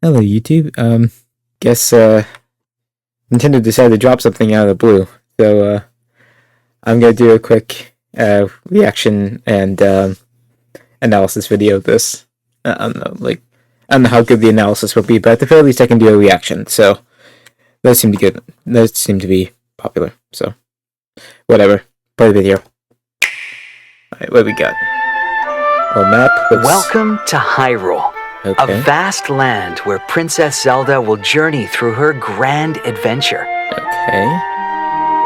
Hello, YouTube. Guess Nintendo decided to drop something out of the blue, so I'm gonna do a quick reaction and analysis video of this. I don't know, I don't know how good the analysis will be, but at the very least, I can do a reaction. So those seem to be good. Those seem to be popular. So whatever. Play the video. All right, what do we got? Oh, map. Looks... Welcome to Hyrule. Okay. A vast land where Princess Zelda will journey through her grand adventure. Okay.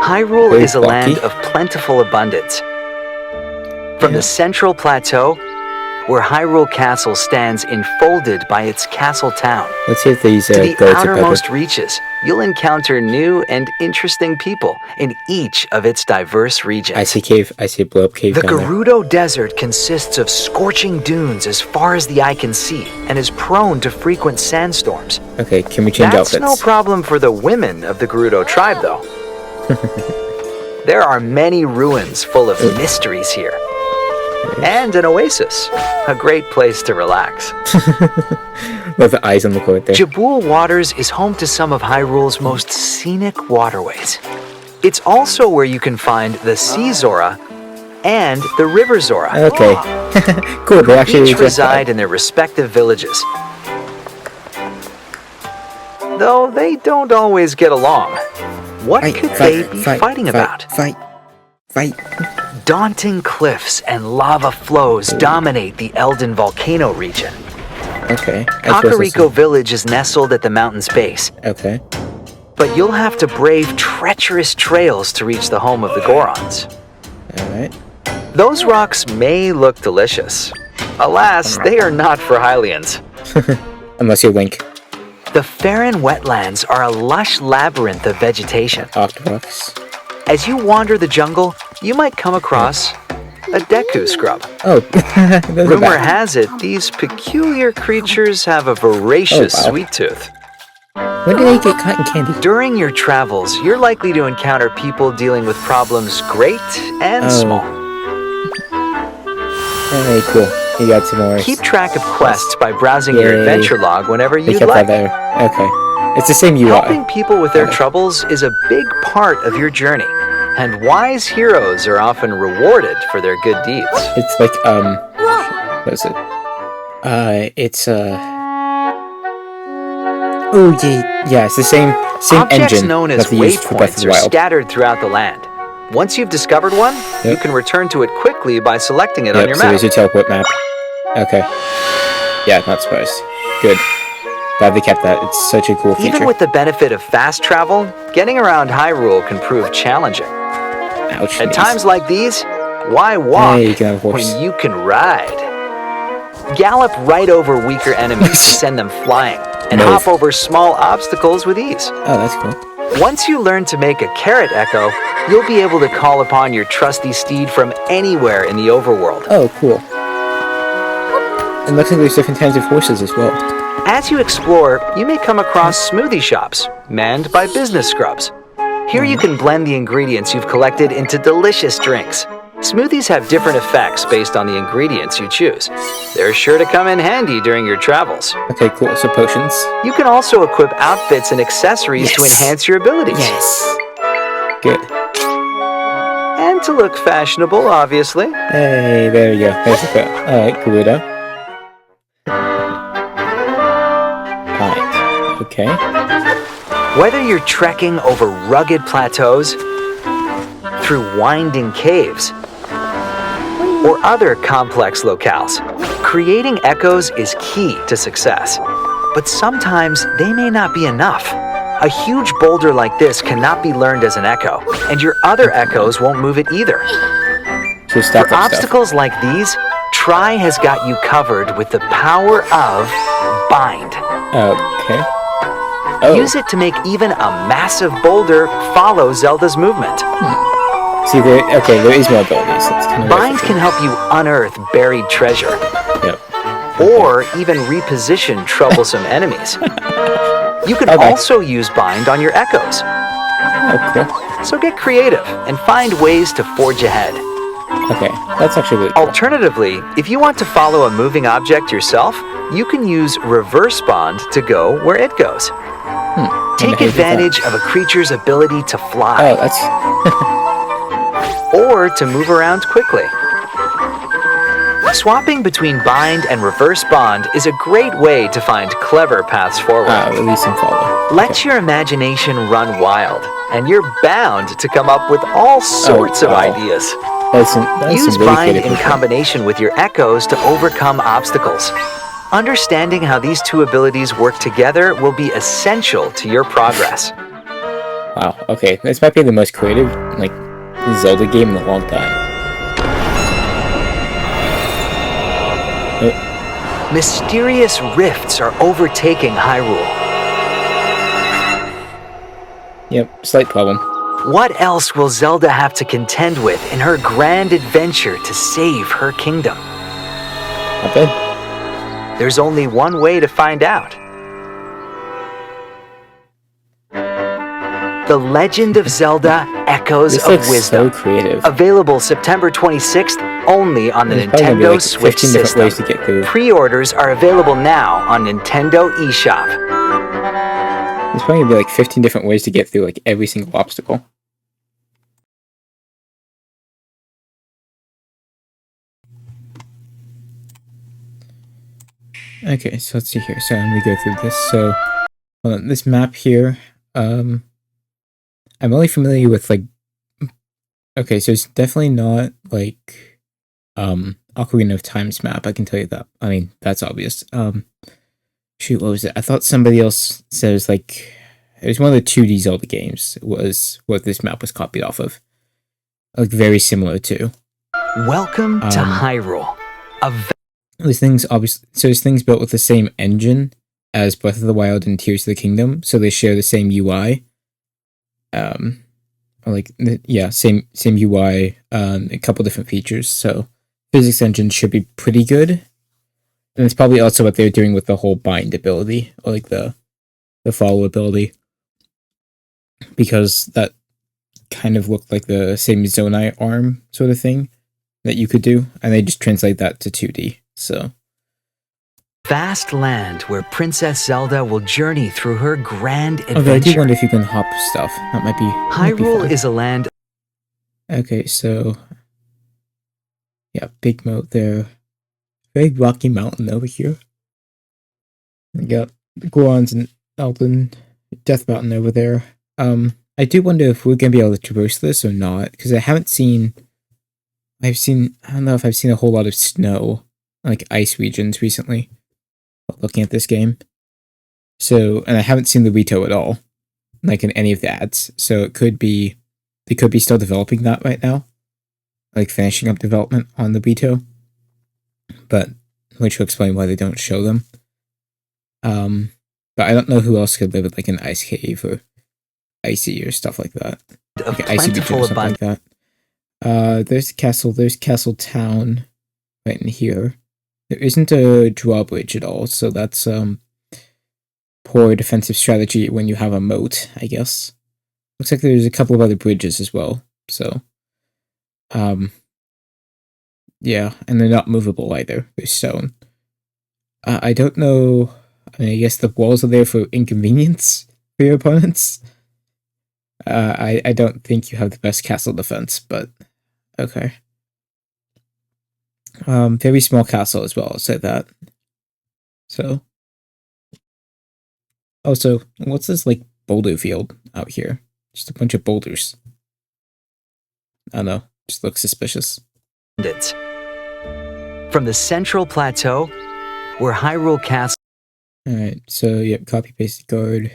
Hyrule Very is a land of plentiful abundance. From the central plateau, where Hyrule Castle stands enfolded by its castle town, Let's see if these to the goats are outermost better. reaches, you'll encounter new and interesting people in each of its diverse regions. I see cave. I see a blow-up cave The down there. Gerudo Desert consists of scorching dunes as far as the eye can see and is prone to frequent sandstorms. Okay, can we change That's outfits? no problem for the women of the Gerudo tribe, though. There are many ruins full of mysteries here. And an oasis, a great place to relax. Love the eyes on the court there. Jabul Waters is home to some of Hyrule's most scenic waterways. It's also where you can find the Sea Zora and the River Zora. Okay. Cool, they actually Each reside in their respective villages. Though they don't always get along. What could they be fighting about? Fight. Daunting cliffs and lava flows dominate the Eldin volcano region. Okay. Kakariko Village is nestled at the mountain's base, Okay. but you'll have to brave treacherous trails to reach the home of the Gorons. Alright. Those rocks may look delicious. Alas, they are not for Hylians. Unless you're Link. The Farron wetlands are a lush labyrinth of vegetation. Octoroks. As you wander the jungle, you might come across a Deku scrub. Oh, those are Rumor bad. has it, these peculiar creatures have a voracious Oh, wow. sweet tooth. When did they get cotton candy? During your travels, you're likely to encounter people dealing with problems great and small. Hey, cool. You got some more. Keep track of quests by browsing your Yay. adventure log whenever They you'd kept like. that there. Okay. It's the same UI. Helping people with their troubles is a big part of your journey, and wise heroes are often rewarded for their good deeds. It's like, what is it? It's, oh, yeah, it's the same Objects engine known as that they used for Breath of waypoints the are Wild. scattered throughout the land. Once you've discovered one, you can return to it quickly by selecting it on your so map. there's your teleport map. Okay. Yeah, not surprised. Good. Glad they kept that. It's such a cool feature. Even with the benefit of fast travel, getting around Hyrule can prove challenging. Ouch. At knees. times like these, why walk Hey, you can have a horse. when you can ride? Gallop right over weaker enemies to send them flying, and Move. hop over small obstacles with ease. Oh, that's cool. Once you learn to make a carrot echo, you'll be able to call upon your trusty steed from anywhere in the overworld. Oh, cool. And looks like there's different kinds of horses as well. As you explore, you may come across smoothie shops, manned by business scrubs. Here you can blend the ingredients you've collected into delicious drinks. Smoothies have different effects based on the ingredients you choose. They're sure to come in handy during your travels. Okay, cool. So potions. You can also equip outfits and accessories to Yes. enhance your abilities. Yes. Good. And to look fashionable, obviously. Hey, there you go. There's the foot. Alright, Gerudo. Alright. Okay. Whether you're trekking over rugged plateaus, through winding caves, or other complex locales, creating echoes is key to success. But sometimes they may not be enough. A huge boulder like this cannot be learned as an echo, and your other echoes won't move it either. So stack For up stuff. obstacles like these, Tri has got you covered with the power of Bind. Okay. Oh. Use it to make even a massive boulder follow Zelda's movement. See, there is more abilities. That's kind of Bind can help you unearth buried treasure, Yep. or even reposition troublesome enemies. You can also use Bind on your echoes. Oh, cool. So get creative and find ways to forge ahead. Okay, that's actually really cool. Alternatively, if you want to follow a moving object yourself, you can use reverse bond to go where it goes. Take advantage of a creature's ability to fly. Oh, that's... or to move around quickly. Swapping between bind and reverse bond is a great way to find clever paths forward. Release and follow. Let your imagination run wild, and you're bound to come up with all sorts of ideas. Use really bind in combination with your echoes to overcome obstacles. Understanding how these two abilities work together will be essential to your progress. Wow, okay. This might be the most creative, like, Zelda game in a long time. Mysterious rifts are overtaking Hyrule. Yep, slight problem. What else will Zelda have to contend with in her grand adventure to save her kingdom? Not bad. There's only one way to find out. The Legend of Zelda Echoes of Wisdom. So creative. Available September 26th only on the Nintendo Like Switch 15 different system. ways to get through. Pre-orders are available now on Nintendo eShop. There's probably gonna be like 15 different ways to get through like every single obstacle. Okay, so let's see here. So let me go through this. So this map here, I'm only familiar with like, okay, so it's definitely not like Ocarina of Time's map, I can tell you that. I mean, that's obvious. Shoot, what was it? I thought somebody else said it was like, it was one of the 2D Zelda games was what this map was copied off of. Like very similar to. Welcome to Hyrule. There's things obviously, so there's things built with the same engine as Breath of the Wild and Tears of the Kingdom, so they share the same UI. Same UI, a couple different features. So physics engine should be pretty good, and it's probably also what they're doing with the whole bind ability, or like the follow ability, because that kind of looked like the same Zonai arm sort of thing that you could do, and they just translate that to 2D. So. Vast land where Princess Zelda will journey through her grand adventure. Okay, I do wonder if you can hop stuff. That might be. Hyrule is a land. Okay, so yeah, big moat there. Very rocky mountain over here. We got the Gorons and Elden Death Mountain over there. I do wonder if we're gonna be able to traverse this or not, because I don't know if I've seen a whole lot of snow, like ice regions recently. Looking at this game. So, and I haven't seen the Rito at all, like in any of the ads. So it could be, they could be still developing that right now, like finishing up development on the Rito, but which will explain why they don't show them. But I don't know who else could live at like an ice cave or icy or stuff like that. Like an icy region or something like that. There's Castle Town right in here. There isn't a drawbridge at all, so that's poor defensive strategy when you have a moat, I guess. Looks like there's a couple of other bridges as well, so yeah, and they're not movable either. They're stone. I don't know. I mean, I guess the walls are there for inconvenience for your opponents. I don't think you have the best castle defense, but okay. Very small castle as well, I'll say that. So. Also, what's this, like, boulder field out here? Just a bunch of boulders. I don't know, just looks suspicious. From the central plateau, where Hyrule Castle... Alright, so, yep, copy-paste guard.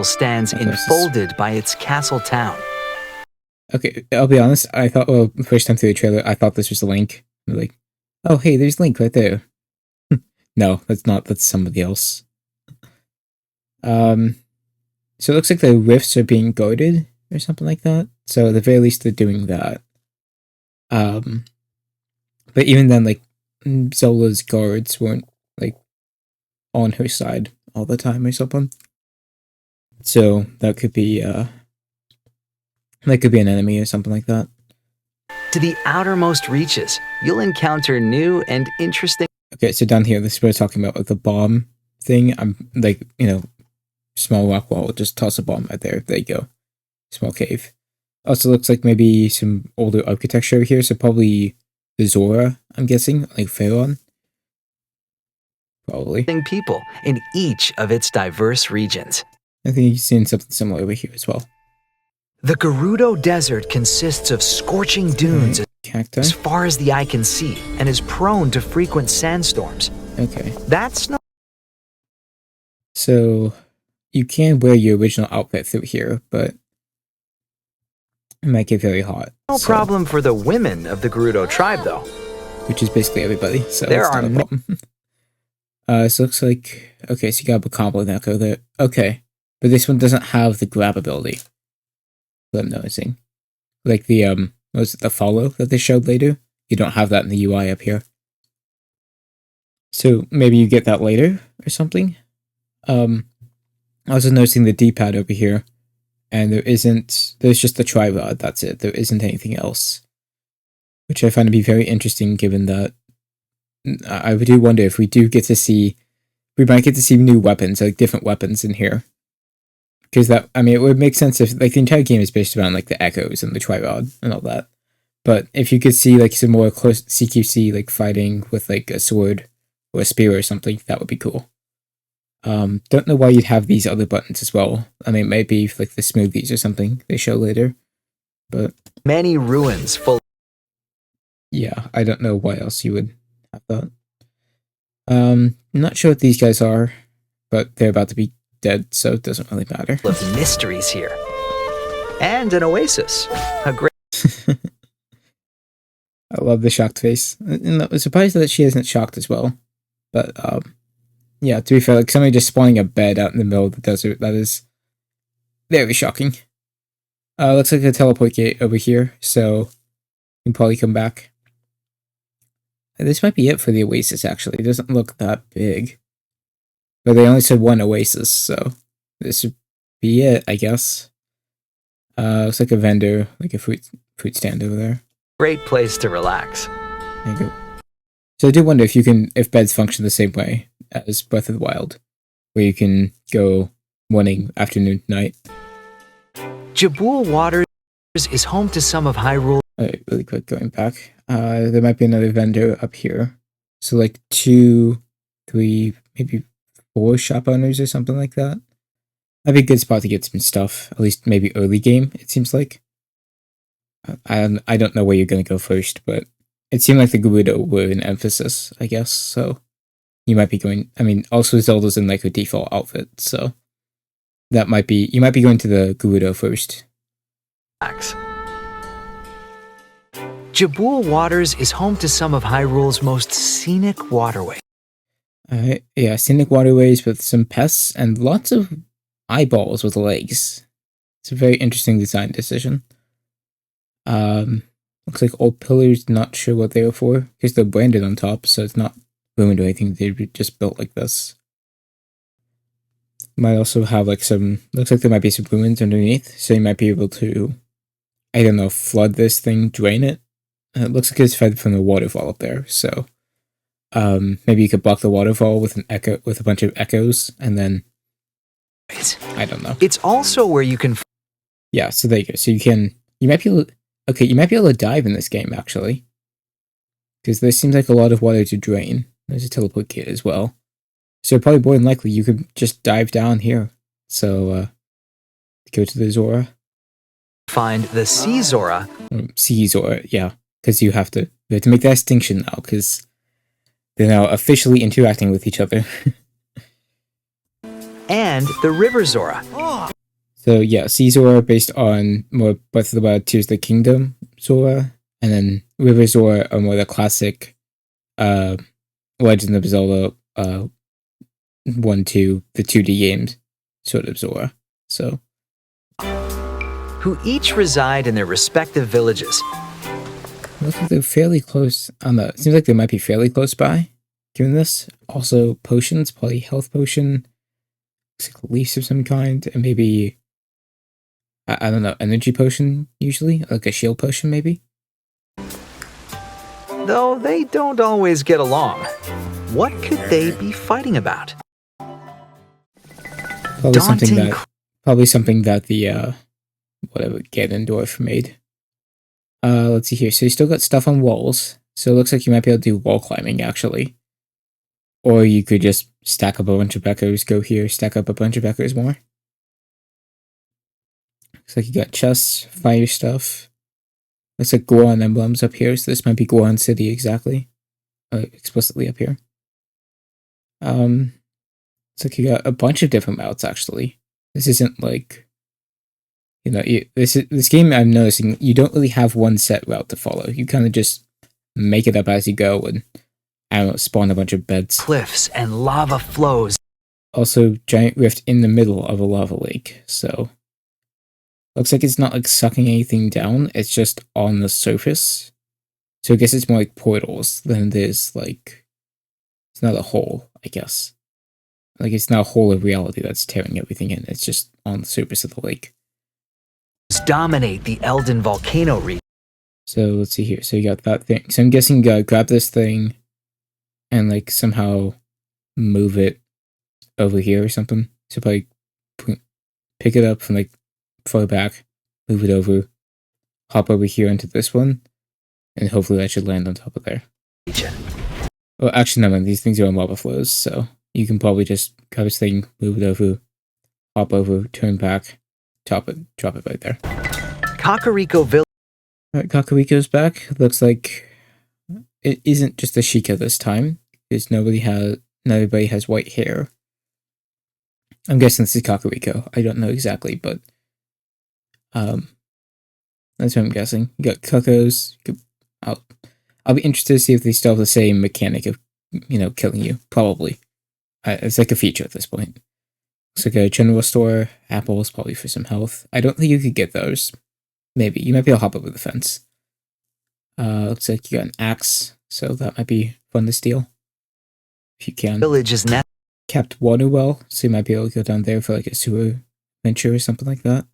...stands enfolded by its castle town. Okay, I'll be honest, I thought, well, first time through the trailer, I thought this was Link. I'm like, oh, hey, there's Link right there. No, that's not, that's somebody else. So it looks like the rifts are being guarded, or something like that. So at the very least, they're doing that. But even then, like, Zola's guards weren't, like, on her side all the time or something. So that could be, that could be an enemy or something like that. To the outermost reaches, you'll encounter new and interesting... Okay, so down here, this is what we're talking about, like the bomb thing. I'm like, small rock wall, just toss a bomb right there. There you go. Small cave. Also looks like maybe some older architecture over here, so probably the Zora, I'm guessing, like Pharaon. Probably. People in each of its diverse regions. I think you've seen something similar over here as well. The Gerudo Desert consists of scorching dunes Cacti. as far as the eye can see and is prone to frequent sandstorms. Okay. That's no So you can wear your original outfit through here, but it might get very hot. problem for the women of the Gerudo tribe, though. Which is basically everybody, so There it's are not a problem. So it looks like, okay, so you got a combo Neko there. Okay, but this one doesn't have the grab ability. What I'm noticing. Like the, what was it, the follow that they showed later? You don't have that in the UI up here. So maybe you get that later or something. I was noticing the D-pad over here, and there's just the tri-rod, that's it. There isn't anything else. Which I find to be very interesting given that I do wonder if we might get to see new weapons, like different weapons in here. Because it would make sense if, like, the entire game is based around, like, the echoes and the tri-rod and all that. But if you could see, like, some more close CQC, like, fighting with, like, a sword or a spear or something, that would be cool. Don't know why you'd have these other buttons as well. It might be, like, the smoothies or something they show later. But many ruins full. Yeah, I don't know why else you would have that. I'm not sure what these guys are, but they're about to be dead, so it doesn't really matter. Of mysteries here. And an oasis. A great I love the shocked face. I'm surprised that she isn't shocked as well. But, yeah, to be fair, like, somebody just spawning a bed out in the middle of the desert, that is very shocking. Looks like a teleport gate over here, so you can probably come back. This might be it for the oasis, actually. It doesn't look that big. But they only said one oasis, so this would be it, I guess. Looks like a vendor, like a fruit stand over there. Great place to relax. There you go. So I do wonder if beds function the same way as Breath of the Wild, where you can go morning, afternoon, night. Jabul Waters is home to some of Hyrule. Alright, really quick, going back. There might be another vendor up here. So like 2, 3, maybe 4 shop owners or something like that. That'd be a good spot to get some stuff. At least maybe early game, it seems like. I don't know where you're going to go first, but it seemed like the Gerudo were an emphasis, I guess. So you might be going... also Zelda's in like her default outfit, so that might be... You might be going to the Gerudo first. Jabul Waters is home to some of Hyrule's most scenic waterways. Alright, yeah, scenic waterways with some pests and lots of eyeballs with legs. It's a very interesting design decision. Looks like old pillars, not sure what they were for, because they're branded on top, so it's not ruined or anything, they were just built like this. Might also have like some, looks like there might be some ruins underneath, so you might be able to, I don't know, flood this thing, drain it. It looks like it's fed from the waterfall up there, so maybe you could block the waterfall with with a bunch of echoes, and then I don't know. It's also where you can. Yeah, so there you go. So you might be able. Okay, you might be able to dive in this game actually, because there seems like a lot of water to drain. There's a teleport kit as well, so probably more than likely you could just dive down here. So go to the Zora. Find the Sea Zora. Sea Zora, yeah, because you have to make that distinction now, because they're now officially interacting with each other. And the River Zora. So yeah, Sea Zora based on more Breath of the Wild Tears of the Kingdom Zora, and then River Zora are more the classic Legend of Zelda 1, 2, the 2D games sort of Zora. So who each reside in their respective villages. Looks like they're fairly close on the... Seems like they might be fairly close by, given this. Also, potions, probably health potion, looks like leaves of some kind, and maybe... I don't know, energy potion, usually? Like a shield potion, maybe? Though they don't always get along. What could they be fighting about? Probably Daunting something that the whatever Ganondorf made. Let's see here. So you still got stuff on walls. So it looks like you might be able to do wall climbing actually. Or you could just stack up a bunch of Beckers, go here, stack up a bunch of Beckers more. Looks like you got chests, fire stuff. Looks like Goron emblems up here, so this might be Goron City exactly. Explicitly up here. Looks like you got a bunch of different routes actually. This isn't like, you know, this game I'm noticing, you don't really have one set route to follow. You kind of just make it up as you go and, I don't know, spawn a bunch of beds. cliffs and lava flows. Also, giant rift in the middle of a lava lake, so looks like it's not like sucking anything down, it's just on the surface. So I guess it's more like portals than it is like, it's not a hole, I guess. Like it's not a hole of reality that's tearing everything in, it's just on the surface of the lake. Dominate the Elden volcano region. So let's see here, so you got that thing. So I'm guessing you gotta grab this thing and like somehow move it over here or something. So probably pick it up from like far back, move it over, hop over here into this one, and hopefully that should land on top of there. Well, actually, no, these things are on lava flows, so you can probably just grab this thing, move it over, hop over, turn back, drop it right there. Kakariko Village. Alright, Kakariko's back. Looks like it isn't just a Sheikah this time, because not everybody has white hair. I'm guessing this is Kakariko. I don't know exactly, but that's what I'm guessing. You got Cuckoos. I'll be interested to see if they still have the same mechanic of, you know, killing you. Probably. It's like a feature at this point. Looks like a general store. Apples, probably for some health. I don't think you could get those. Maybe. You might be able to hop over the fence. Looks like you got an axe, so that might be fun to steal. If you can. Village is net. Capped water well, so you might be able to go down there for like a sewer venture or something like that.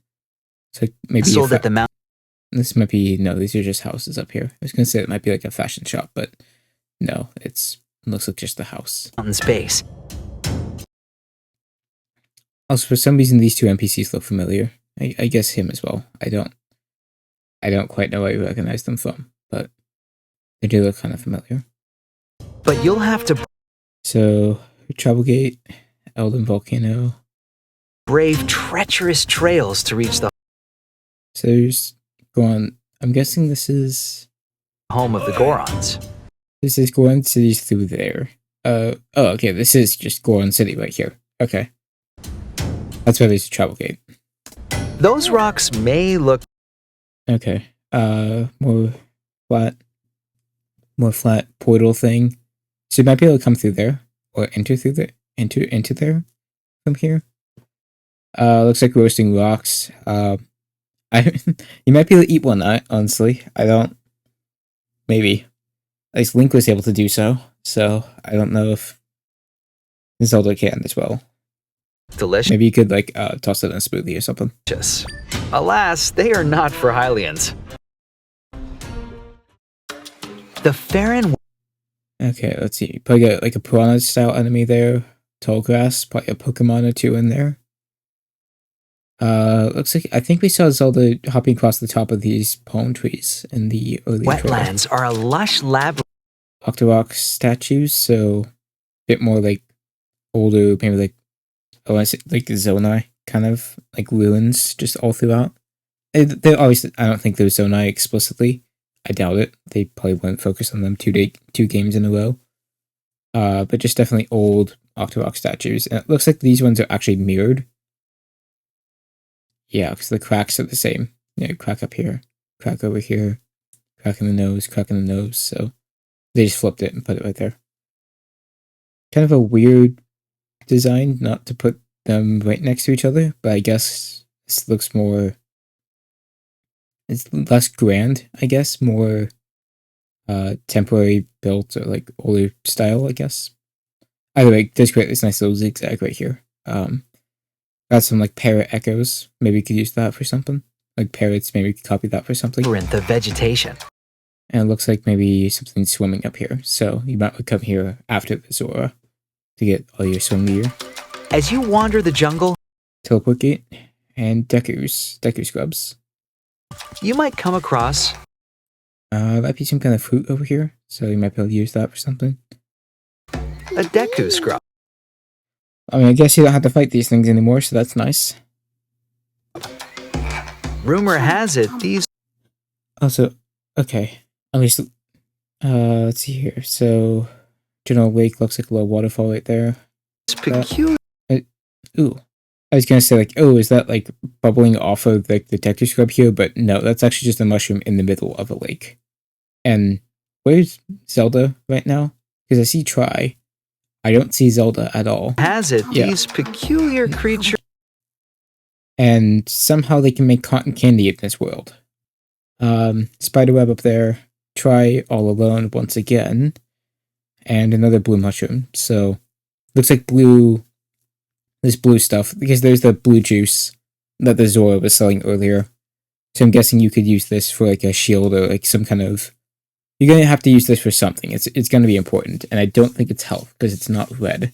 So maybe Sold at the mountain. this might be, no, these are just houses up here. I was gonna say it might be like a fashion shop, but no, it looks like just a house. Mountain space. Also, for some reason, these two NPCs look familiar. I guess him as well. I don't quite know where I recognize them from, but they do look kind of familiar. But you'll have to So, Travel Gate, Elden Volcano. brave treacherous trails to reach the So there's Goron. I'm guessing this is home of the Gorons. Goron City's through there. Oh, okay, this is just Goron City right here. Okay. That's why there's a travel gate. Those rocks may look Okay. More flat portal thing. So you might be able to come through there. Or enter through there. Into there from here. Looks like roasting rocks. You might be able to eat one, honestly. I don't. Maybe. At least Link was able to do so. So I don't know if Zelda can as well. delicious. Maybe you could like toss it in a smoothie or something. Alas, they are not for Hylians. The Farron. Okay, let's see. Probably got like a piranha style enemy there. Tall grass. Probably a Pokemon or two in there. Looks like I think we saw Zelda hopping across the top of these palm trees in the early Wetlands are a lush lab. Octorok statues, so a bit more like older, maybe like I want to say like Zonai kind of like ruins just all throughout. They're obviously, I don't think they're Zonai explicitly. I doubt it. They probably wouldn't focus on them two games in a row. But just definitely old Octorok statues. And it looks like these ones are actually mirrored. Yeah, because the cracks are the same. Yeah, crack up here, crack over here, crack in the nose, crack in the nose. So they just flipped it and put it right there. Kind of a weird design, not to put them right next to each other, but I guess this looks more. It's less grand, I guess, more temporary built or like older style, I guess. Either way, just create this nice little zigzag right here. Got some like parrot echoes. Maybe you could use that for something. Like parrots, maybe you could copy that for something. Labyrinth of vegetation. And it looks like maybe something's swimming up here. So you might come here after the Zora to get all your swim gear. As you wander the jungle, Teleport gate and Deku scrubs. you might come across Might be some kind of fruit over here, so you might be able to use that for something. a Deku scrub. I mean, I guess you don't have to fight these things anymore, so that's nice. Rumor has it these Also, okay, at least, let's see here. So, General Lake looks like a little waterfall right there. peculiar Ooh. I was gonna say, like, oh, is that, like, bubbling off of, like, the Deku scrub here? But no, that's actually just a mushroom in the middle of a lake. And where's Zelda right now? Because I see Tri. I don't see Zelda at all. has it Yeah. these peculiar creatures And somehow they can make cotton candy in this world. Spiderweb up there. Tri all alone once again. And another blue mushroom. So, looks like this blue stuff, because there's the blue juice that the Zora was selling earlier. So I'm guessing you could use this for like a shield or like some kind of... You're going to have to use this for something. It's going to be important. And I don't think it's health, because it's not red.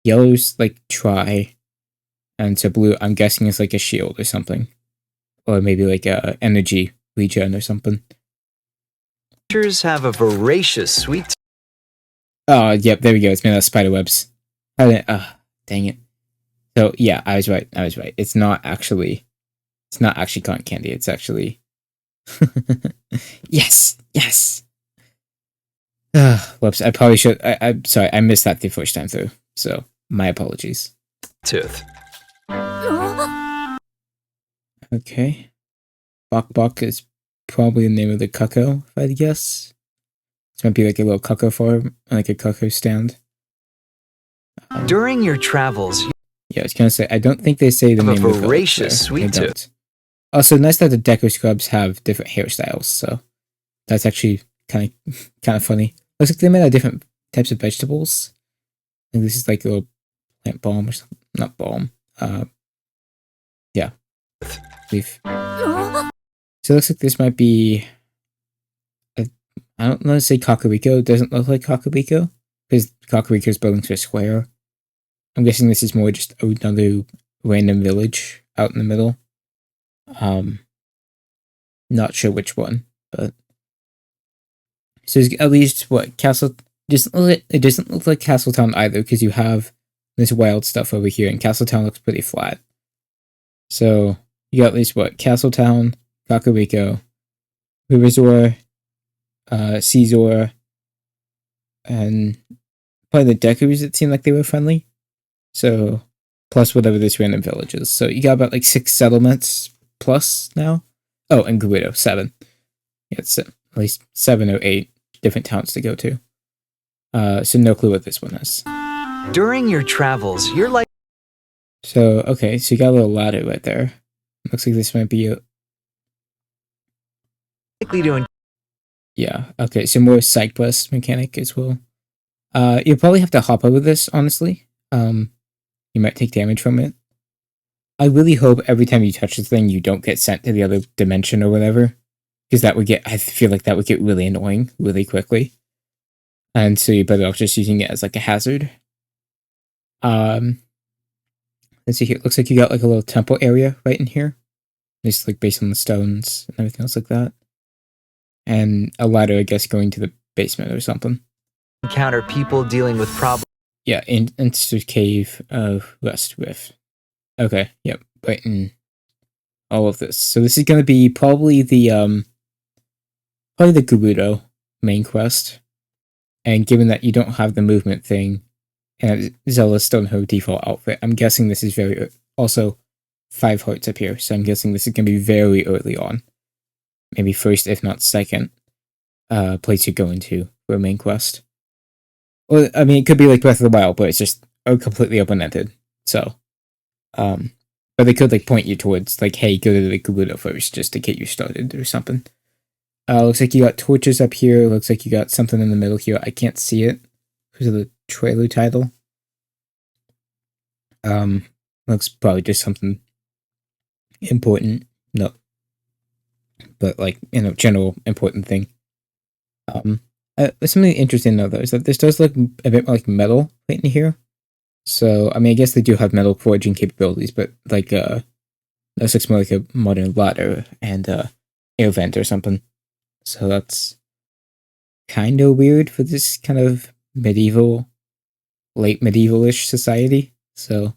Yellow's like Tri. And so blue, I'm guessing, is like a shield or something. Or maybe like a energy regen or something. have a voracious sweet Oh, yep, there we go. It's made out of spider webs. Dang it. So yeah, I was right. It's not actually cotton candy. It's actually yes. Whoops. I probably should. I'm sorry. I missed that the first time through. So my apologies. tooth. Okay. Bok is probably the name of the cuckoo, if I had to guess. This might be like a little cuckoo farm, like a cuckoo stand. During your travels, Yeah, I was gonna say, I don't think they say the Have a name of the village voracious there. sweet They don't. Also, nice that the Deku scrubs have different hairstyles, so that's actually kind of funny. Looks like they made out of different types of vegetables. I think this is like a little plant balm or something. Not balm. Yeah. Leaf. So it looks like this might be... I don't want to say Kakariko. It doesn't look like Kakariko, because Kakariko's buildings are square. I'm guessing this is more just another random village out in the middle. Not sure which one, but so at least what Castle it doesn't look like Castletown either, because you have this wild stuff over here, and Castletown looks pretty flat. So you got at least what Castletown, Kakariko, Riverzor, Caesar, and probably the Dekus that seemed like they were friendly. So, plus whatever this random village is. So you got about like 6 settlements plus now. Oh, and Gerudo, 7. Yeah, it's at least 7 or 8 different towns to go to. So no clue what this one is. during your travels, you're So, okay, so you got a little ladder right there. Looks like this might be a... likely to Yeah, okay, so more side quest mechanic as well. You'll probably have to hop over this, honestly. You might take damage from it. I really hope every time you touch the thing, you don't get sent to the other dimension or whatever. Because I feel like that would get really annoying really quickly. And so you're better off just using it as like a hazard. Let's see here. It looks like you got like a little temple area right in here. Just like based on the stones and everything else like that. And a ladder, I guess, going to the basement or something. encounter people dealing with problems. Yeah, into Cave of Rust Rift. Okay, yep, right in all of this. So this is gonna be probably the Gerudo main quest. And given that you don't have the movement thing, and Zelda's still in her default outfit, I'm guessing this is also 5 hearts up here, so I'm guessing this is gonna be very early on. Maybe first, if not second, place you go into for a main quest. Well, I mean, it could be like Breath of the Wild, but it's just completely open-ended. So, but they could like point you towards like, hey, go to the Gerudo first, just to get you started or something. Looks like you got torches up here. Looks like you got something in the middle here. I can't see it because of the trailer title. Looks probably just something important. No, but like, general important thing. Something interesting though is that this does look a bit like metal right in here. So I mean, I guess they do have metal forging capabilities, but like this looks more like a modern ladder and air vent or something. So that's kind of weird for this kind of medieval, late medieval-ish society. So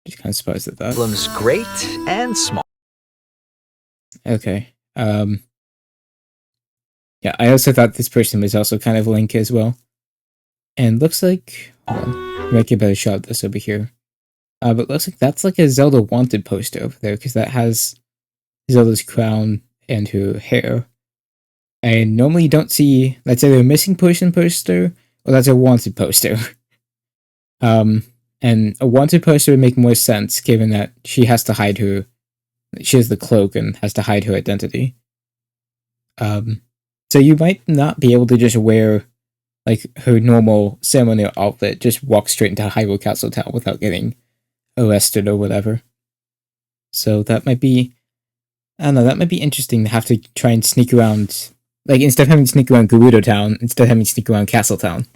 just kind of surprised at that. Problems great and small. Okay. Yeah, I also thought this person was also kind of Link as well. And looks like, hold on, make a better shot of this over here. But looks like that's like a Zelda wanted poster over there, because that has Zelda's crown and her hair. And normally you don't see, that's either a missing person poster, or that's a wanted poster. And a wanted poster would make more sense, given that she has to hide her, she has the cloak and has to hide her identity. So you might not be able to just wear like her normal ceremonial outfit, just walk straight into Hyrule Castle Town without getting arrested or whatever. So that might be, I don't know, that might be interesting to have to try and sneak around, like instead of having to sneak around Gerudo Town, instead of having to sneak around Castle Town.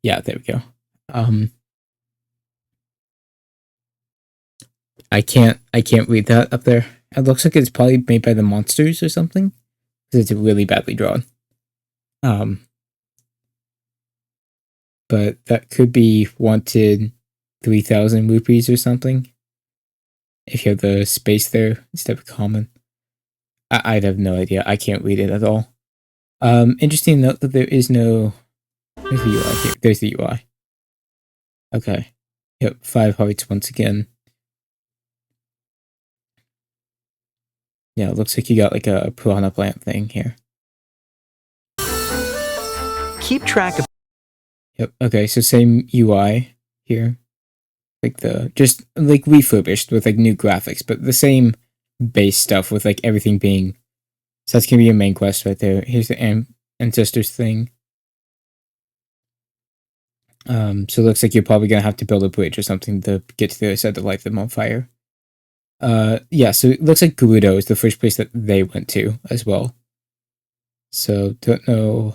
Yeah, there we go. I can't read that up there. It looks like it's probably made by the monsters or something, because it's really badly drawn. But that could be wanted 3,000 rupees or something. If you have the space there instead of common. I'd have no idea. I can't read it at all. Interesting to note that there is no... There's the UI here. There's the UI. Okay. Yep, 5 hearts once again. Yeah, it looks like you got like a piranha plant thing here. Keep track of... Yep, okay, so same UI here. Like just like refurbished with like new graphics, but the same base stuff with like everything being... So that's gonna be your main quest right there. Here's the ancestors thing. So it looks like you're probably gonna have to build a bridge or something to get to the other side to light them on fire. Yeah, so it looks like Gerudo is the first place that they went to as well. So don't know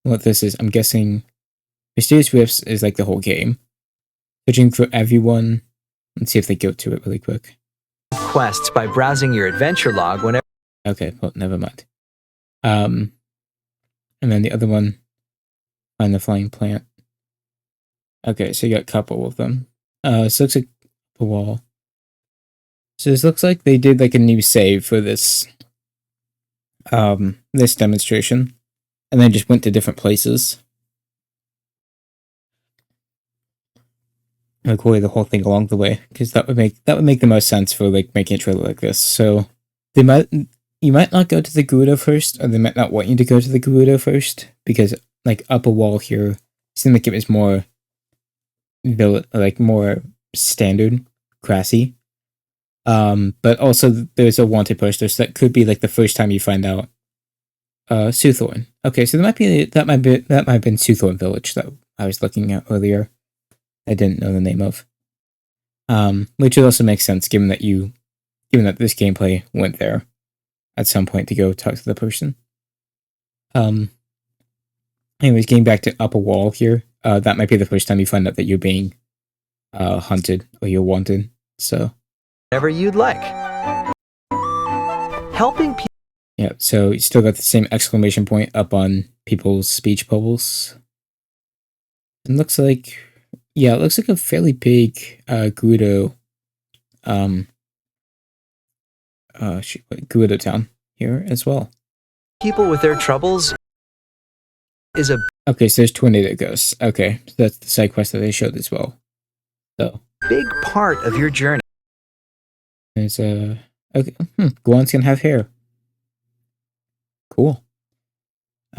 what this is. I'm guessing Mysterious Rifts is like the whole game. Searching for everyone. Let's see if they go to it really quick. Quests by browsing your adventure log whenever... Okay, well, never mind. And then the other one, find the flying plant. Okay, so you got a couple of them. So it looks like a wall. So this looks like they did like a new save for this this demonstration, and then just went to different places. Recorded the whole thing along the way, because that would make the most sense for like making a trailer like this. So you might not go to the Gerudo first, or they might not want you to go to the Gerudo first, because like up a wall here seemed like it was more more standard, grassy. But also there's a wanted poster, so that could be like the first time you find out Soothorn. Okay, so that might have been Soothorn Village that I was looking at earlier. I didn't know the name of. Which also makes sense given that this gameplay went there at some point to go talk to the person. Anyways, getting back to Upper Wall here, that might be the first time you find out that you're being hunted or you're wanted. So whenever you'd like. Helping people... Yeah, so you still got the same exclamation point up on people's speech bubbles. It looks like... Yeah, it looks like a fairly big Gerudo Gerudo town here as well. People with their troubles is a... Okay, so there's Tornado Ghosts. Okay, so that's the side quest that they showed as well. So big part of your journey. There's a... Okay, Guan's gonna have hair. Cool.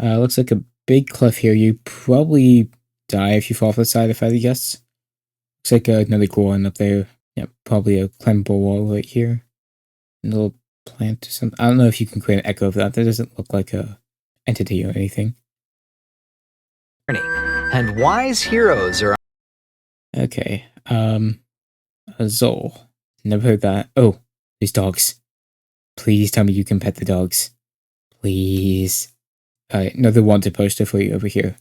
Looks like a big cliff here. You probably die if you fall off the side, if I had to guess. Looks like another cool one up there. Yeah, probably a climbable wall right here. A little plant or something. I don't know if you can create an echo of that. That doesn't look like a entity or anything. And wise heroes are... Okay, a Zol. Never heard that. Oh, these dogs. Please tell me you can pet the dogs. Please. Alright, another wanted poster for you over here.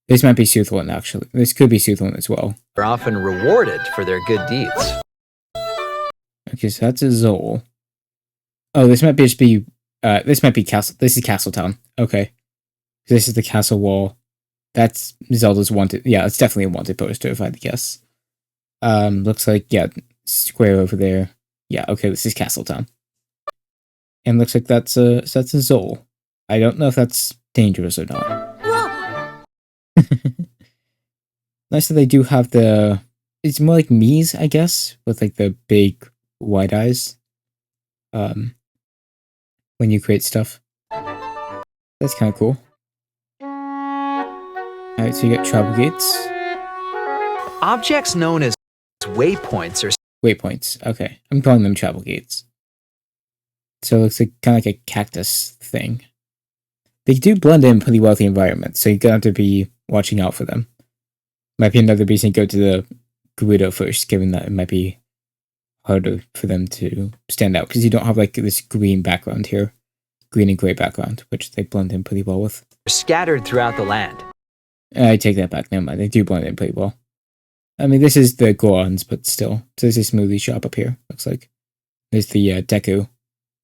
This might be Soothorn, actually. This could be Soothorn as well. Are often rewarded for their good deeds. Okay, so that's a Zol. Oh, this might just be this might be Castle. This is Castletown. Okay. This is the castle wall. That's Zelda's wanted. Yeah, it's definitely a wanted poster if I had to guess. Looks like, yeah, square over there. Yeah, okay, this is Castletown. And looks like that's a Zol. I don't know if that's dangerous or not. Nice that they do have the... It's more like Mii's, I guess, with like the big wide eyes. When you create stuff. That's kind of cool. Alright, so you get travel gates. Objects known as waypoints are Waypoints, okay. I'm calling them travel gates. So it looks like kind of like a cactus thing. They do blend in pretty well with the environment, so you're gonna have to be watching out for them. Might be another reason to go to the Gerudo first, given that it might be harder for them to stand out, because you don't have like this green background here. Green and gray background, which they blend in pretty well with. scattered throughout the land. I take that back, never mind. They do blend in pretty well. I mean, this is the Gorons, but still. So there's a smoothie shop up here, looks like. There's the Deku.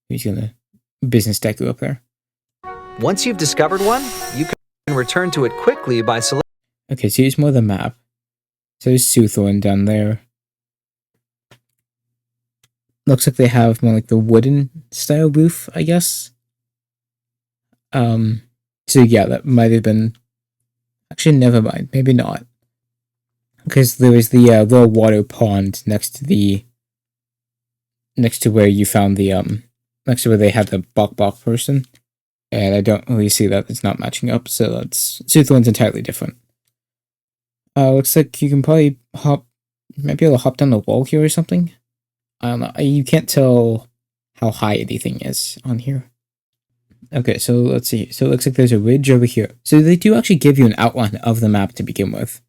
He's gonna business Deku up there. Once you've discovered one, you can return to it quickly by selecting. Okay, so here's more of the map. So there's Soothorn down there. Looks like they have more like the wooden style roof, I guess. So yeah, that might have been... Actually, never mind. Maybe not. Because there was the little water pond next to where you found the, next to where they had the Bok person. And I don't really see that it's not matching up, so that's... Soothorn's entirely different. Looks like you can probably might be able to hop down the wall here or something. I don't know. You can't tell how high anything is on here. Okay, so let's see. So it looks like there's a ridge over here. So they do actually give you an outline of the map to begin with.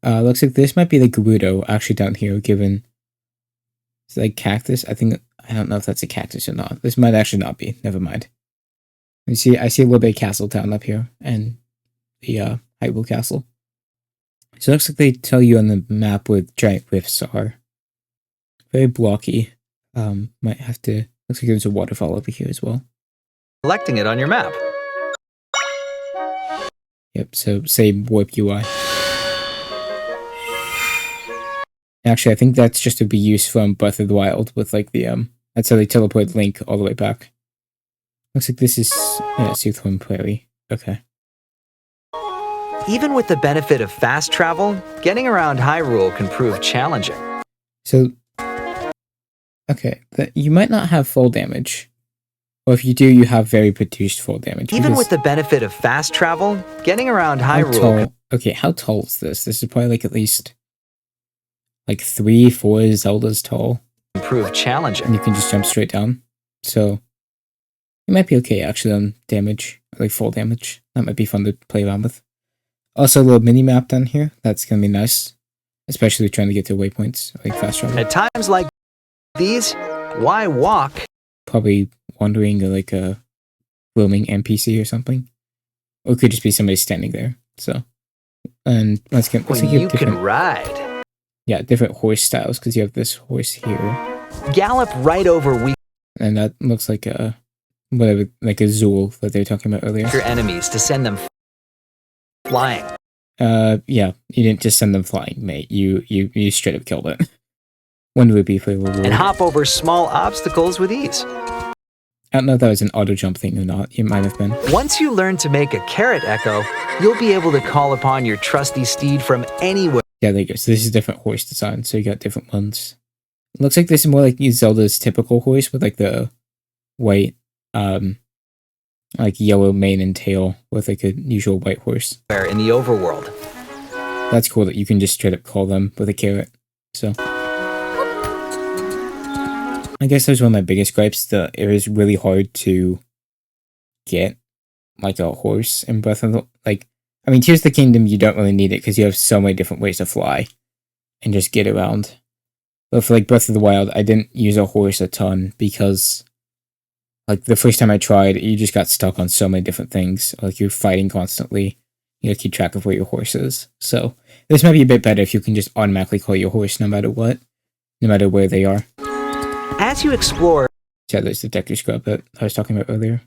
Looks like this might be the Gerudo actually down here, given it's like cactus. I don't know if that's a cactus or not. This might actually not be. Never mind. I see a little bit of Castletown up here and the Hyrule Castle. So it looks like they tell you on the map where giant rifts are. Very blocky. Might have to... Looks like there's a waterfall over here as well. Selecting it on your map. Yep, so same warp UI. Actually, I think that's just to be used from Breath of the Wild with like the... That's how they teleport Link all the way back. Looks like this is... Yeah, Soothorn Prairie. Okay. Even with the benefit of fast travel, getting around Hyrule can prove challenging. So... Okay, you might not have full damage. Or if you do, you have very reduced full damage. Even with the benefit of fast travel, getting around Hyrule... Okay, how tall is this? This is probably like at least... Like 3-4 Zeldas tall. Can prove challenging. And you can just jump straight down. So... It might be okay actually on damage. Like full damage. That might be fun to play around with. Also a little mini-map down here. That's gonna be nice. Especially trying to get to waypoints. Like fast travel. At times like these, why walk? Probably wandering like a roaming NPC or something. Or it could just be somebody standing there. So, and let's get you can ride. Yeah, different horse styles because you have this horse here. Gallop right over and that looks like a whatever, like a Zool that they were talking about earlier. Your enemies to send them flying. Yeah, you didn't just send them flying, mate. You straight up killed it. One rupee for a reward. And hop over small obstacles with ease. I don't know if that was an auto jump thing or not. It might have been. Once you learn to make a carrot echo, you'll be able to call upon your trusty steed from anywhere. Yeah, there you go. So this is different horse design. So you got different ones. It looks like this is more like Zelda's typical horse with like the white, like yellow mane and tail with like a usual white horse. In the overworld. That's cool that you can just straight up call them with a carrot. So I guess that was one of my biggest gripes, that it was really hard to get like a horse in Breath of the... Like, I mean, Tears of the Kingdom, you don't really need it because you have so many different ways to fly and just get around. But for like Breath of the Wild, I didn't use a horse a ton because Like the first time I tried, you just got stuck on so many different things. Like you're fighting constantly. You gotta keep track of where your horse is. So this might be a bit better if you can just automatically call your horse no matter what, no matter where they are. As you explore, Yeah, there's the Decker Scrub that I was talking about earlier.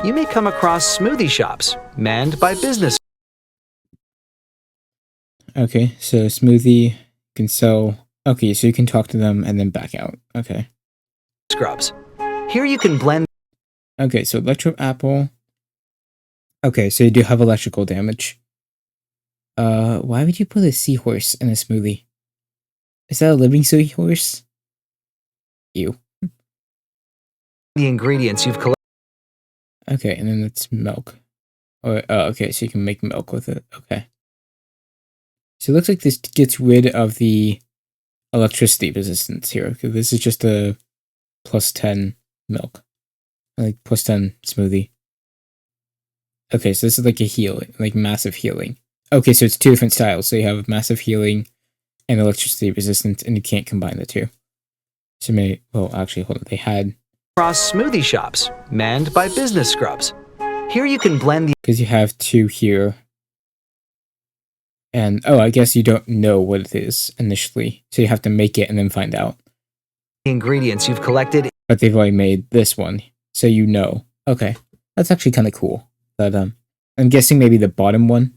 you may come across smoothie shops manned by business Okay, so Smoothie can sell. Okay, so you can talk to them and then back out. Okay. scrubs. Here you can blend Okay, so Electro Apple. Okay, so you do have electrical damage. Why would you put a seahorse in a smoothie? Is that a living seahorse? Ew. the ingredients you've collected. Okay, and then it's milk. Or, okay, so you can make milk with it. Okay. So it looks like this gets rid of the electricity resistance here. Okay, this is just a +10 milk. Like +10 smoothie. Okay, so this is like a healing, like massive healing. Okay, so it's two different styles. So you have massive healing and electricity resistance, and you can't combine the two. So maybe, well, actually, hold on. They had... Across smoothie shops manned by business scrubs. Here you can blend the Because you have two here. And, oh, I guess you don't know what it is initially. So you have to make it and then find out. ingredients you've collected. But they've already made this one. So you know. Okay. That's actually kind of cool. But, I'm guessing maybe the bottom one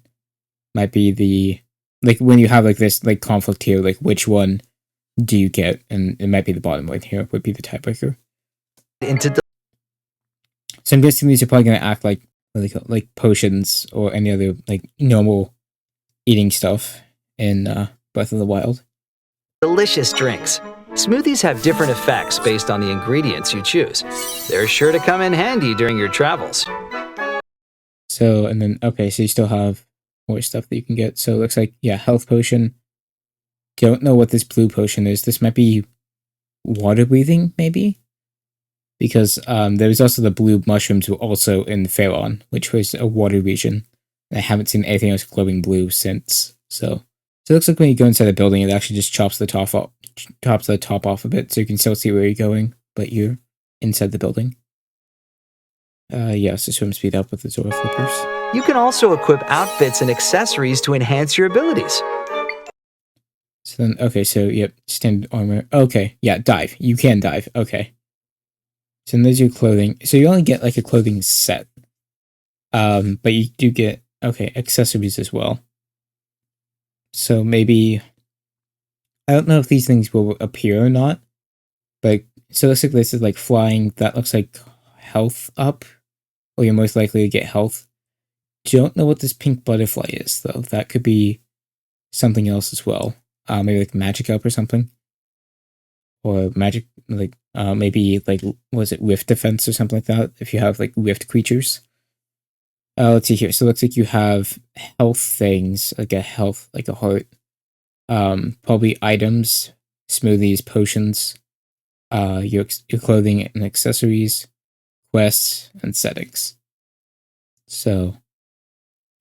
might be the... Like, when you have, like, this, like, conflict here, like, which one do you get? And it might be the bottom one here would be the tiebreaker. So I'm guessing these are probably going to act like, like potions or any other, like, normal eating stuff in Breath of the Wild. delicious drinks. Smoothies have different effects based on the ingredients you choose. They're sure to come in handy during your travels. So, and then, okay, so you still have more stuff that you can get. So it looks like, yeah, health potion. Don't know what this blue potion is. This might be water breathing, maybe? Because there was also the blue mushrooms were also in Faron, which was a water region. I haven't seen anything else glowing blue since. So it looks like when you go inside the building, it actually just chops the top off a bit, so you can still see where you're going, but you're inside the building. Yeah, so swim speed up with the Zora flippers. You can also equip outfits and accessories to enhance your abilities. So then, okay, so yep, standard armor. Okay, yeah, dive. You can dive. Okay. So then there's your clothing. So you only get like a clothing set. But you do get, okay, accessories as well. So maybe, I don't know if these things will appear or not, but so it looks like this is like flying. That looks like health up, or you're most likely to get health. Don't know what this pink butterfly is though. That could be something else as well. Maybe like magic up or something, or magic like maybe like was it rift defense or something like that? If you have like rift creatures. Let's see here. So it looks like you have health things, like a health, like a heart. Probably items, smoothies, potions, your clothing and accessories, quests, and settings. So,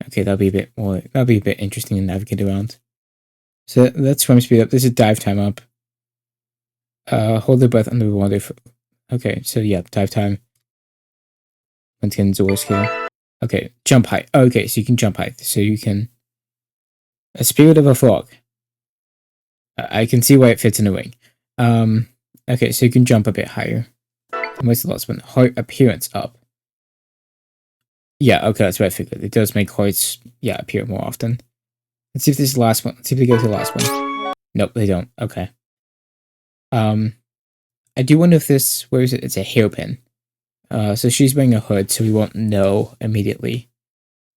okay, that'll be a bit interesting to navigate around. So that's swim speed up. This is dive time up. Hold the breath under the water. Okay, so yeah, dive time. Once again, Zora skill. Okay, jump height. Okay, so you can jump height. So you can... A spirit of a frog. I can see why it fits in a ring. Okay, so you can jump a bit higher. And what's the last one? Heart appearance up. Yeah, okay, that's what I figured. It does make hearts, yeah, appear more often. Let's see if this is the last one. Let's see if they go to the last one. Nope, they don't. Okay. I do wonder if this... Where is it? It's a hairpin. So she's wearing a hood, so we won't know immediately.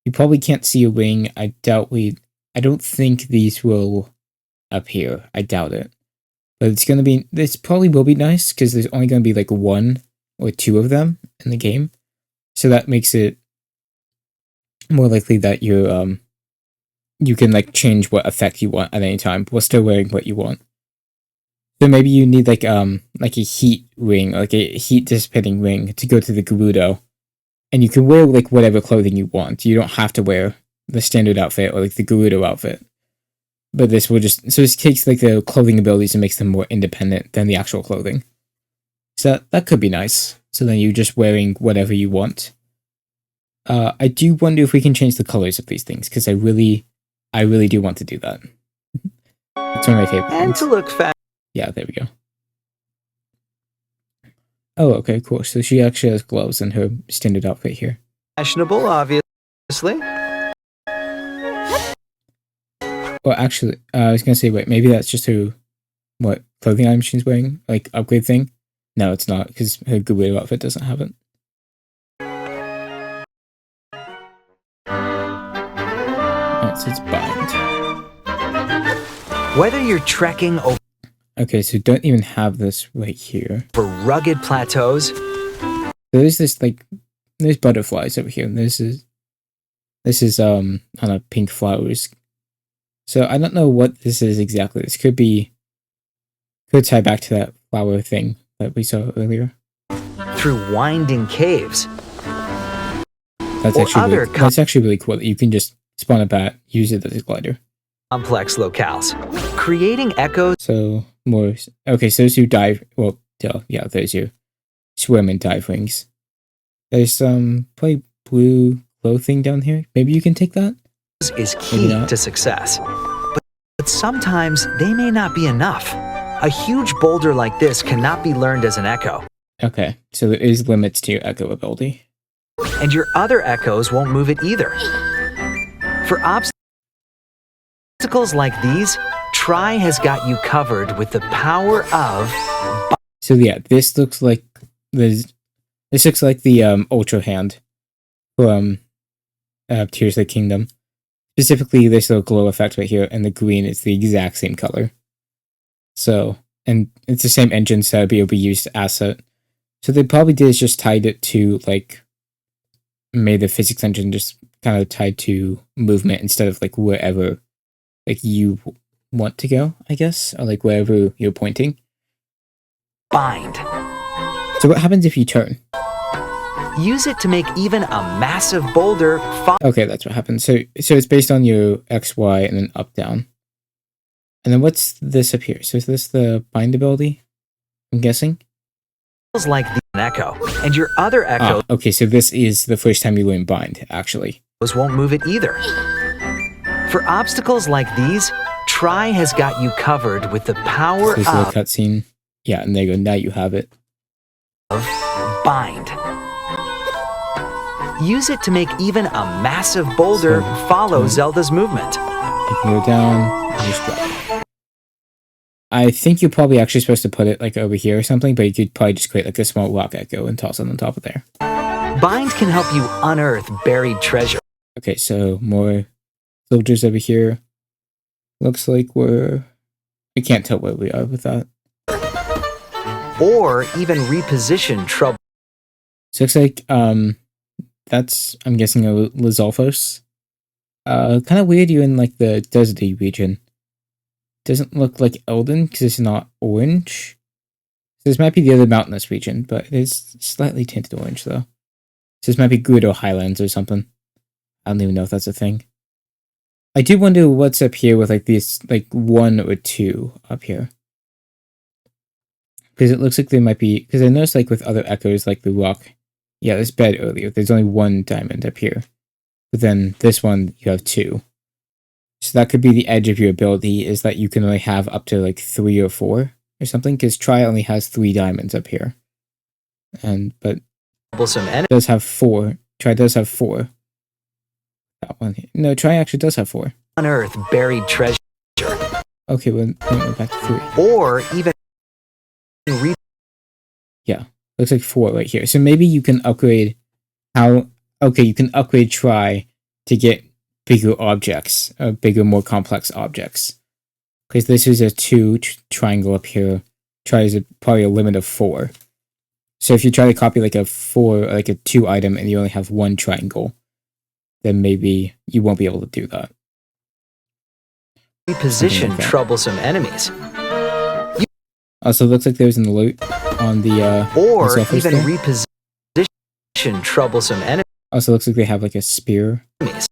You probably can't see a wing. I don't think these will appear. I doubt it. But it's gonna be... This probably will be nice, because there's only gonna be like one or two of them in the game. So that makes it more likely that you can like change what effect you want at any time, while still wearing what you want. So maybe you need like a heat ring, like a heat dissipating ring to go to the Gerudo. And you can wear like whatever clothing you want. You don't have to wear the standard outfit or like the Gerudo outfit. But this will just... So this takes like the clothing abilities and makes them more independent than the actual clothing. So that could be nice. So then you're just wearing whatever you want. I do wonder if we can change the colors of these things, because I really do want to do that. It's one of my favorite And things. to look Yeah, there we go. Oh, okay, cool. So she actually has gloves in her standard outfit here. fashionable, obviously. Well, actually, I was gonna say, wait, maybe that's just her, what, clothing item she's wearing? Like, upgrade thing? No, it's not, because her Goodwill outfit doesn't have it. Oh, so it's bind. Whether you're trekking over Okay, so don't even have this right here. rugged plateaus, There's this, like, there's butterflies over here, and this is I don't know, pink flowers. So I don't know what this is exactly. This could tie back to that flower thing that we saw earlier. through winding caves, That's or actually other that's actually really cool. That you can just spawn a bat, use it as a glider. complex locales, creating echoes So more. Okay, so those who dive. Well, yeah, those who swim and dive rings. There's some probably blue glow thing down here. Maybe you can take that. is key not. to success. But sometimes they may not be enough. A huge boulder like this cannot be learned as an echo, Okay, so there is limits to your echo ability. and your other echoes won't move it either. For obstacles like these, Try has got you covered with the power of... So yeah, this looks like the Ultra Hand from Tears of the Kingdom. Specifically, this little glow effect right here, and the green is the exact same color. So, and it's the same engine, so it'll be able to be used asset. So they probably did is just tied it to, like, made the physics engine just kind of tied to movement instead of, like, wherever, like, you want to go, I guess, or, like, wherever you're pointing. Bind. So what happens if you turn? Use it to make even a massive boulder fall. Okay, that's what happens. So it's based on your X, Y, and then up, down. And then what's this up here? So is this the bind ability? I'm guessing? Like the echo, and your other echoes Okay, so this is the first time you learn bind, actually. won't move it either. For obstacles like these, Try has got you covered with the power This little of cutscene. Yeah, and there you go. Now you have it. Bind. Use it to make even a massive boulder So, follow Zelda's movement. You can go down and just drop it. I think you're probably actually supposed to put it like over here or something, but you could probably just create like a small rock echo and toss it on top of there. Bind can help you unearth buried treasure. Okay, so more soldiers over here. Looks like I can't tell where we are with that. Or even reposition trouble. So it looks like that's, I'm guessing, a Lizalfos. Kind of weird you're in like the deserty region. Doesn't look like Elden because it's not orange. So this might be the other mountainous region, but it is slightly tinted orange though. So this might be Gerudo Highlands or something. I don't even know if that's a thing. I do wonder what's up here with like these, like 1 or 2 up here. Because it looks like there might be, because I noticed like with other echoes like the rock, yeah, this bed earlier, there's only 1 diamond up here. But then this one, you have 2. So that could be the edge of your ability, is that you can only have up to like 3 or 4 or something, because Try only has 3 diamonds up here. But Troublesome does have 4. Try does have 4. That one here. No, Try actually does have 4. unearth buried treasure. Okay, well, then we're back to 3. Or even Looks like 4 right here. So maybe you can upgrade you can upgrade Try to get bigger objects, bigger, more complex objects. Because this is a 2 triangle up here. Try is probably a limit of 4. So if you try to copy like a 2 item and you only have 1 triangle, then maybe you won't be able to do that. reposition like that. troublesome enemies. Also, looks like there's an alert on the Or Surface even there. reposition troublesome Also, looks like they have like a spear. enemies.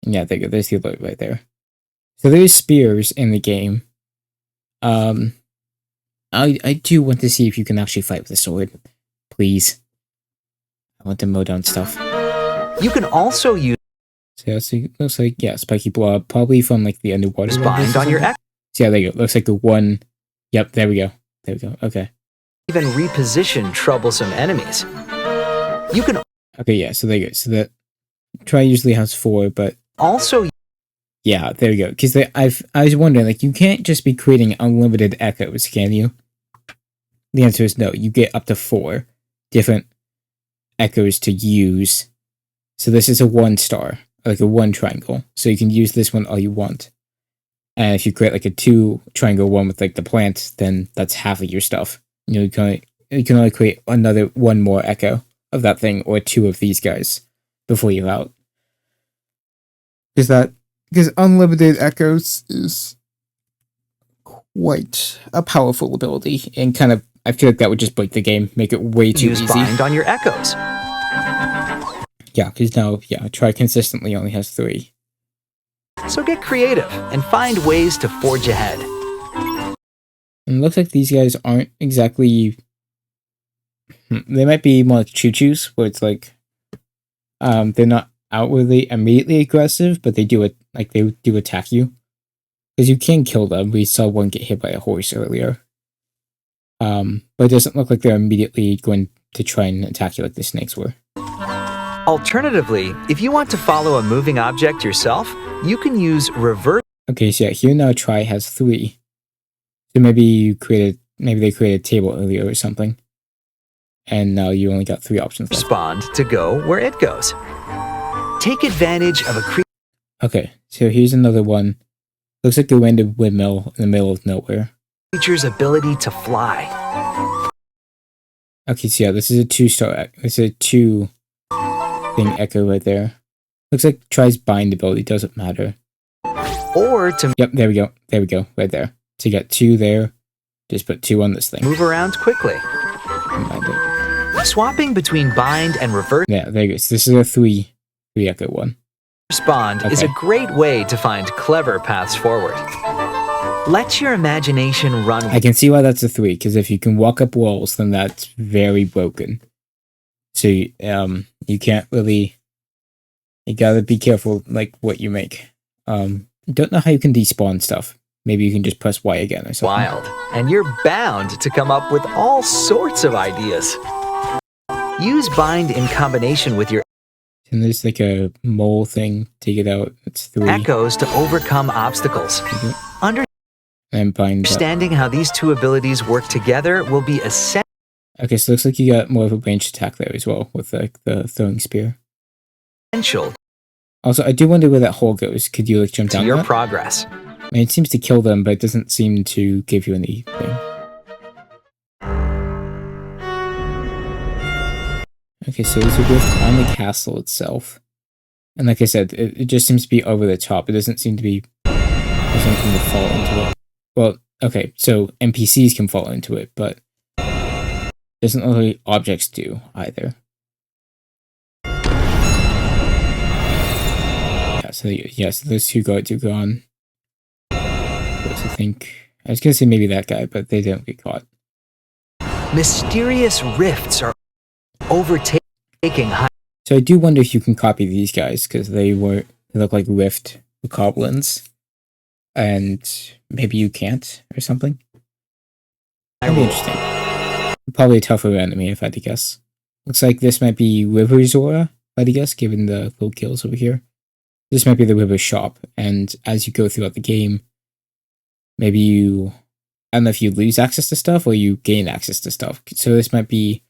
Yeah, there you go. There's the alert right there. So there's spears in the game. I do want to see if you can actually fight with a sword, please. I want to mow down stuff. You can also use So it looks like, yeah, spiky blob, probably from like the underwater. bind on your echo. So yeah, there you go. Looks like the one. Yep, there we go. There we go. Okay. Even reposition troublesome enemies. You can Okay, yeah, so there you go. So that try usually has 4, but also yeah, there we go. Because I was wondering, like, you can't just be creating unlimited echoes, can you? The answer is no. You get up to 4 different echoes to use. So this is a 1 star, like a 1 triangle. So you can use this one all you want. And if you create like a 2 triangle one with like the plant, then that's half of your stuff. You can only create another 1 more echo of that thing, or 2 of these guys before you're out. Because unlimited echoes is quite a powerful ability, and kind of I feel like that would just break the game, make it way too easy. bind on your echoes. Yeah, because now, yeah, try consistently only has 3. So get creative and find ways to forge ahead. And it looks like these guys aren't exactly. They might be more like choo-choos, where it's like, they're not outwardly immediately aggressive, but they do attack you, because you can kill them. We saw one get hit by a horse earlier. But it doesn't look like they're immediately going to try and attack you like the snakes were. Alternatively, if you want to follow a moving object yourself, you can use reverse. Okay, so yeah, here now try has 3. So maybe they created a table earlier or something, and now you only got 3 options left. Respond to go where it goes. Take advantage of a Okay, so here's another one. Looks like a random windmill in the middle of nowhere. creature's ability to fly. Okay, so yeah, this is a 2-star. It's a 2 thing echo right there. Looks like tries bind ability, doesn't matter. Or to Yep, there we go. There we go, right there. So you got 2 there. Just put 2 on this thing. move around quickly. Combine it. Swapping between bind and reverse Yeah, there you go. So this is a 3 echo one. respond is a Okay. great way to find clever paths forward. Let your imagination run. I can see why that's a 3, because if you can walk up walls, then that's very broken. So you can't really. You gotta be careful, like what you make. Don't know how you can despawn stuff. Maybe you can just press Y again or something. wild, and you're bound to come up with all sorts of ideas. Use bind in combination with your And there's like a mole thing to get out. It's 3. echoes to overcome obstacles. And bind that. Understanding how these 2 abilities work together will be essential Okay, so it looks like you got more of a ranged attack there as well with like the throwing spear. Also, I do wonder where that hole goes. Could you like jump to down your that? progress. I mean, it seems to kill them, but it doesn't seem to give you anything. Okay, so there's a rift on the castle itself. And like I said, it just seems to be over the top. It doesn't seem to be there's anything to fall into it. Well, okay, so NPCs can fall into it, but doesn't really objects do either. Yeah, so those 2 guards are gone. I think I was gonna say maybe that guy, but they didn't get caught. Mysterious rifts are overtaking high. So I do wonder if you can copy these guys, because they look like rift goblins, and maybe you can't or something. That'd be interesting. Probably a tougher enemy if I had to guess. Looks like this might be River Zora, if I had to guess, given the little kills over here. This might be the river shop, and as you go throughout the game, maybe you, I don't know if you lose access to stuff or you gain access to stuff. So this might be,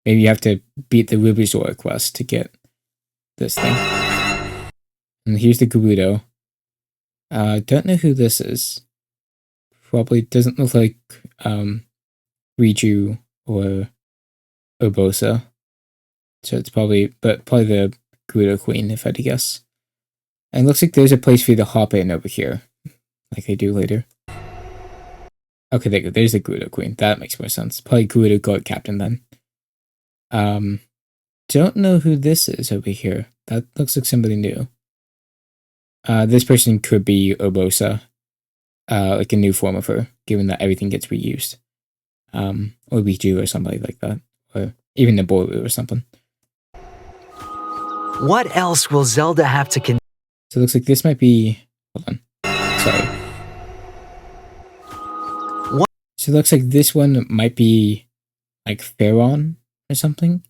maybe you have to beat the River Zora quest to get this thing. And here's the Gerudo. Don't know who this is. Probably doesn't look like Riju or Urbosa. So it's probably the Gerudo Queen, if I had to guess. And it looks like there's a place for you to hop in over here, like they do later. Okay, there you go. There's the Gerudo Queen. That makes more sense. Probably Gerudo Guard Captain then. Don't know who this is over here. That looks like somebody new. This person could be Urbosa, like a new form of her, given that everything gets reused. Or Riju or somebody like that, or even Naboru or something. What else will Zelda have to So it looks like this might be... Hold on. Sorry. What? So it looks like this one might be like Pharaon or something.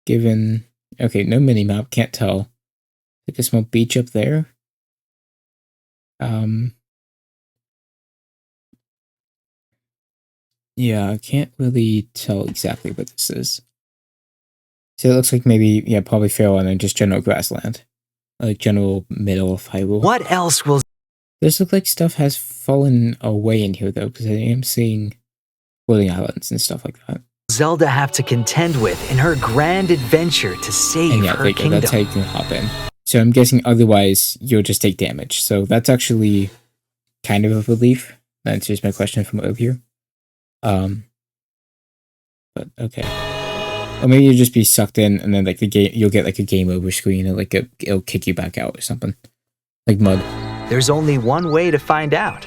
Given... Okay, no minimap, can't tell. Like a small beach up there. Yeah, I can't really tell exactly what this is. So it looks like maybe, yeah, probably Pharaon and just general grassland. Like general middle of Hyrule. What else will This looks like stuff has fallen away in here though, because I am seeing floating islands and stuff like that. Zelda have to contend with in her grand adventure to save And yeah, her kingdom? that's how you can hop in. So I'm guessing otherwise you'll just take damage. So that's actually kind of a relief. That answers my question from earlier. But okay. Or maybe you'll just be sucked in and then like the game you'll get like a game over screen or like it'll kick you back out or something. Like mud. There's only one way to find out.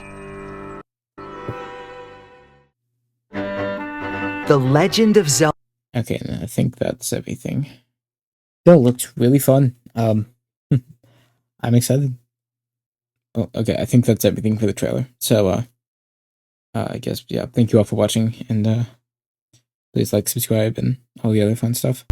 The Legend of Zelda. Okay, and I think that's everything. Still looks really fun. I'm excited. Oh, okay, I think that's everything for the trailer. So I guess yeah, thank you all for watching and please like, subscribe and all the other fun stuff.